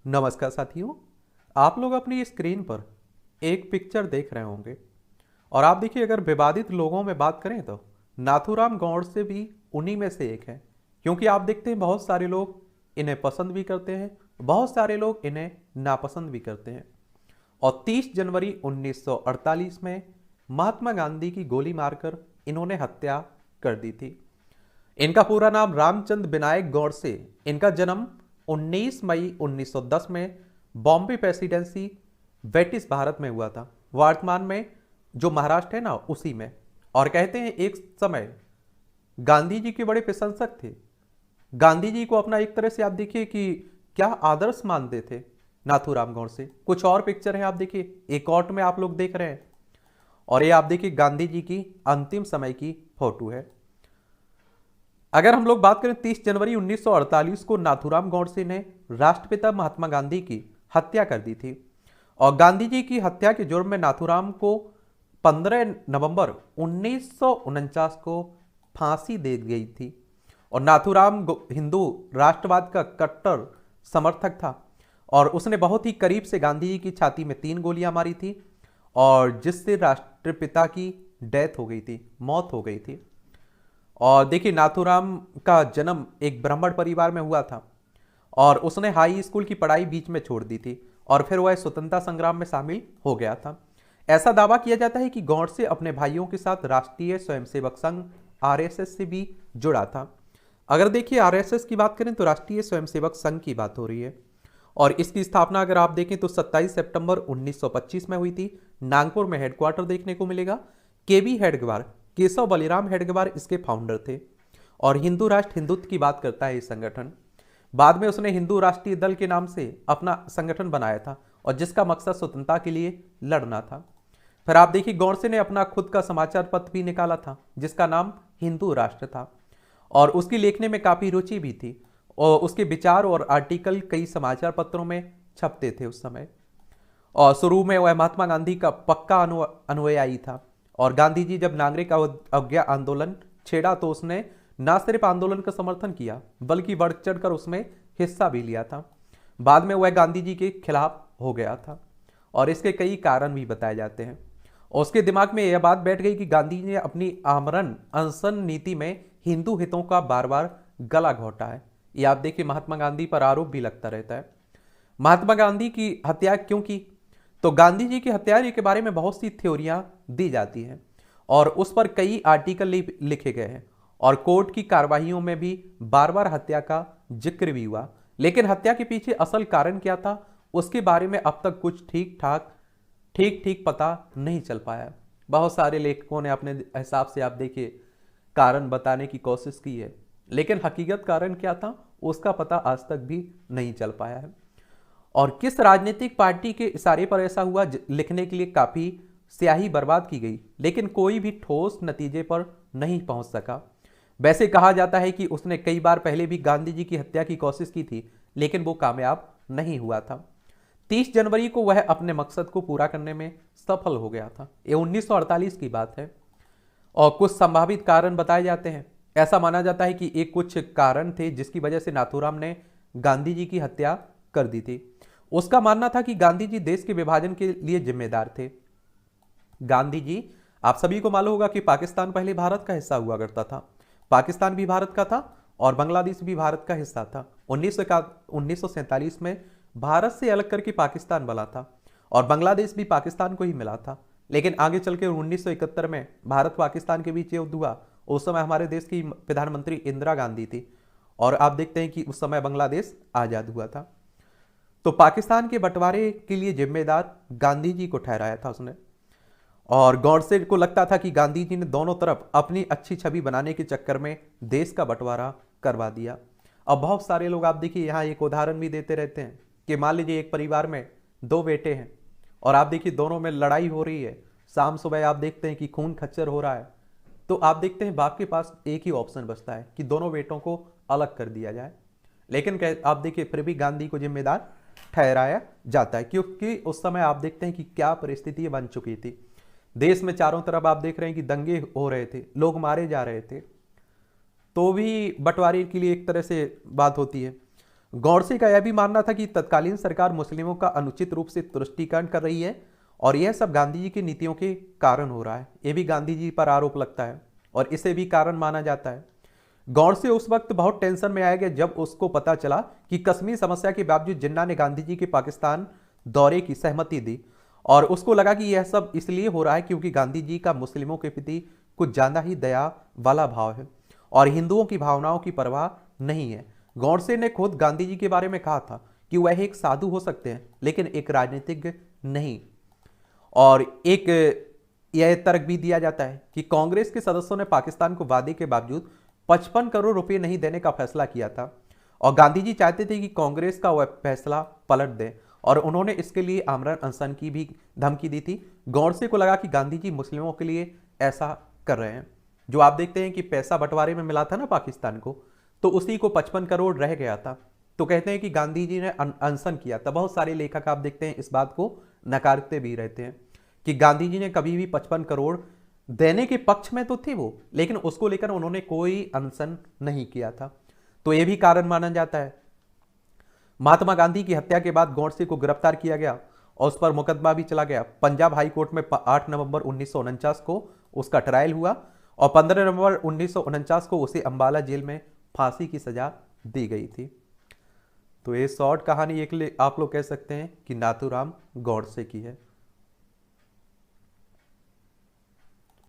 नमस्कार साथियों। आप लोग अपनी स्क्रीन पर एक पिक्चर देख रहे होंगे और आप देखिए, अगर विवादित लोगों में बात करें तो नाथूराम गौडसे भी उन्हीं में से एक है। क्योंकि आप देखते हैं बहुत सारे लोग इन्हें पसंद भी करते हैं, बहुत सारे लोग इन्हें नापसंद भी करते हैं। और 30 जनवरी 1948 में महात्मा गांधी की गोली मारकर इन्होंने हत्या कर दी थी। इनका पूरा नाम रामचंद्र विनायक गौडसे। इनका जन्म 19 मई 1910 में बॉम्बे प्रेसिडेंसी, ब्रिटिश भारत में हुआ था। वर्तमान में जो महाराष्ट्र है ना, उसी में। और कहते हैं एक समय गांधी जी के बड़े प्रशंसक थे। गांधी जी को अपना एक तरह से आप देखिए कि क्या आदर्श मानते थे नाथूराम गौडसे। कुछ और पिक्चर है, आप देखिए एक और में आप लोग देख रहे हैं। और ये आप देखिए गांधी जी की अंतिम समय की फोटो है। अगर हम लोग बात करें 30 जनवरी 1948 को नाथूराम गौडसे ने राष्ट्रपिता महात्मा गांधी की हत्या कर दी थी। और गांधी जी की हत्या के जुर्म में नाथूराम को 15 नवंबर 1949 को फांसी दे गई थी। और नाथूराम हिंदू राष्ट्रवाद का कट्टर समर्थक था और उसने बहुत ही करीब से गांधी जी की छाती में 3 गोलियां मारी थी, और जिससे राष्ट्रपिता की डेथ हो गई थी, मौत हो गई थी। और देखिए, नाथूराम का जन्म एक ब्राह्मण परिवार में हुआ था और उसने हाई स्कूल की पढ़ाई बीच में छोड़ दी थी और फिर वह स्वतंत्रता संग्राम में शामिल हो गया था। ऐसा दावा किया जाता है कि गौडसे अपने भाइयों के साथ राष्ट्रीय स्वयंसेवक संघ आरएसएस से भी जुड़ा था। अगर देखिए आरएसएस की बात करें तो राष्ट्रीय स्वयंसेवक संघ की बात हो रही है। और इसकी स्थापना अगर आप देखें तो 27 सितंबर 1925 में हुई थी। नागपुर में हेडक्वार्टर देखने को मिलेगा। केबी हेडगेवार, केशव बलिराम हेडगेवार इसके फाउंडर थे। और हिंदू राष्ट्र हिंदुत्व की बात करता है ये संगठन। बाद में उसने हिंदू राष्ट्रीय दल के नाम से अपना संगठन बनाया था और जिसका मकसद स्वतंत्रता के लिए लड़ना था। फिर आप देखिए गौडसे ने अपना खुद का समाचार पत्र भी निकाला था जिसका नाम हिंदू राष्ट्र था और उसकी लेखने में काफी रुचि भी थी और उसके विचार और आर्टिकल कई समाचार पत्रों में छपते थे उस समय। और शुरू में वह महात्मा गांधी का पक्का अनुयायी था। और गांधी जी जब नागरिक अवज्ञा आंदोलन छेड़ा तो उसने न सिर्फ आंदोलन का समर्थन किया बल्कि बढ़ चढ़कर उसमें हिस्सा भी लिया था। बाद में वह गांधी जी के खिलाफ हो गया था और इसके कई कारण भी बताए जाते हैं। और उसके दिमाग में यह बात बैठ गई कि गांधी जी ने अपनी आमरण अनशन नीति में हिंदू हितों का बार बार गला घोटा है। ये आप देखिए महात्मा गांधी पर आरोप भी लगता रहता है। महात्मा गांधी की हत्या क्यों की? तो गांधी जी की हत्या के बारे में बहुत सी थ्योरियां दी जाती हैं और उस पर कई आर्टिकल लिखे गए हैं और कोर्ट की कार्रवाइयों में भी बार बार हत्या का जिक्र भी हुआ। लेकिन हत्या के पीछे असल कारण क्या था उसके बारे में अब तक कुछ ठीक ठीक पता नहीं चल पाया। बहुत सारे लेखकों ने अपने हिसाब से आप देखिए कारण बताने की कोशिश की है, लेकिन हकीकत कारण क्या था उसका पता आज तक भी नहीं चल पाया है। और किस राजनीतिक पार्टी के इशारे पर ऐसा हुआ लिखने के लिए काफी स्याही बर्बाद की गई, लेकिन कोई भी ठोस नतीजे पर नहीं पहुंच सका। वैसे कहा जाता है कि उसने कई बार पहले भी गांधी जी की हत्या की कोशिश की थी, लेकिन वो कामयाब नहीं हुआ था। 30 जनवरी को वह अपने मकसद को पूरा करने में सफल हो गया था। ये 1948 की बात है और कुछ संभावित कारण बताए जाते हैं। ऐसा माना जाता है कि एक कुछ कारण थे जिसकी वजह से नाथूराम ने गांधी जी की हत्या कर दी थी। उसका मानना था कि गांधी जी देश के विभाजन के लिए जिम्मेदार थे। गांधी जी, आप सभी को मालूम होगा कि पाकिस्तान पहले भारत का हिस्सा हुआ करता था। पाकिस्तान भी भारत का था और बांग्लादेश भी भारत का हिस्सा था। 1947 में भारत से अलग करके पाकिस्तान बना था और बांग्लादेश भी पाकिस्तान को ही मिला था। लेकिन आगे चल के 1971 में भारत पाकिस्तान के बीच युद्ध हुआ। उस समय हमारे देश की प्रधानमंत्री इंदिरा गांधी थी और आप देखते हैं कि उस समय बांग्लादेश आजाद हुआ था। तो पाकिस्तान के बंटवारे के लिए जिम्मेदार गांधी जी को ठहराया था उसने। और गौडसे को लगता था कि गांधी जी ने दोनों तरफ अपनी अच्छी छवि बनाने के चक्कर में देश का बंटवारा करवा दिया। अब बहुत सारे लोग आप देखिए यहाँ एक उदाहरण भी देते रहते हैं कि मान लीजिए एक परिवार में 2 बेटे हैं और आप देखिए दोनों में लड़ाई हो रही है। शाम सुबह आप देखते हैं कि खून खच्चर हो रहा है, तो आप देखते हैं बाप के पास एक ही ऑप्शन बचता है कि दोनों बेटों को अलग कर दिया जाए। लेकिन आप देखिए फिर भी गांधी को जिम्मेदार ठहराया जाता है, क्योंकि उस समय आप देखते हैं कि क्या परिस्थिति बन चुकी थी। देश में चारों तरफ आप देख रहे हैं कि दंगे हो रहे थे, लोग मारे जा रहे थे, तो भी बंटवारे के लिए एक तरह से बात होती है। गौडसे का यह भी मानना था कि तत्कालीन सरकार मुस्लिमों का अनुचित रूप से तुष्टीकरण कर रही है और यह सब गांधी जी की नीतियों के कारण हो रहा है। यह भी गांधी जी पर आरोप लगता है और इसे भी कारण माना जाता है। गौडसे उस वक्त बहुत टेंशन में आया जब उसको पता चला कि कश्मीर समस्या के बावजूद जिन्ना ने गांधी जी के पाकिस्तान दौरे की सहमति दी और उसको लगा कि यह सब इसलिए हो रहा है क्योंकि गांधी जी का मुस्लिमों के प्रति कुछ ज्यादा ही दया वाला भाव है और हिंदुओं की भावनाओं की परवाह नहीं है। गौडसे ने खुद गांधी जी के बारे में कहा था कि वह एक साधु हो सकते हैं लेकिन एक राजनीतिज्ञ नहीं। और एक यह तर्क भी दिया जाता है कि कांग्रेस के सदस्यों ने पाकिस्तान को वादे के बावजूद 55 करोड़ रुपए नहीं देने का फैसला किया था और गांधी जी चाहते थे कि कांग्रेस का वह फैसला पलट दे और उन्होंने इसके लिए आमरण अनशन की भी धमकी दी थी। गौडसे को लगा कि गांधी जी मुस्लिमों के लिए ऐसा कर रहे हैं। जो आप देखते हैं कि पैसा बंटवारे में मिला था ना पाकिस्तान को, तो उसी को 55 करोड़ रह गया था। तो कहते हैं कि गांधी जी ने अनशन किया था। बहुत सारे लेखक आप देखते हैं इस बात को नकारते भी रहते हैं कि गांधी जी ने कभी भी 55 करोड़ देने के पक्ष में तो थे वो, लेकिन उसको लेकर उन्होंने कोई अनशन नहीं किया था। तो यह भी कारण माना जाता है। महात्मा गांधी की हत्या के बाद गौडसे को गिरफ्तार किया गया और उस पर मुकदमा भी चला गया। पंजाब हाई कोर्ट में 8 नवंबर 1949 को उसका ट्रायल हुआ और 15 नवंबर 1949 को उसे अंबाला जेल में फांसी की सजा दी गई थी। तो ये शॉर्ट कहानी एक आप लोग कह सकते हैं कि नाथूराम गौडसे की है।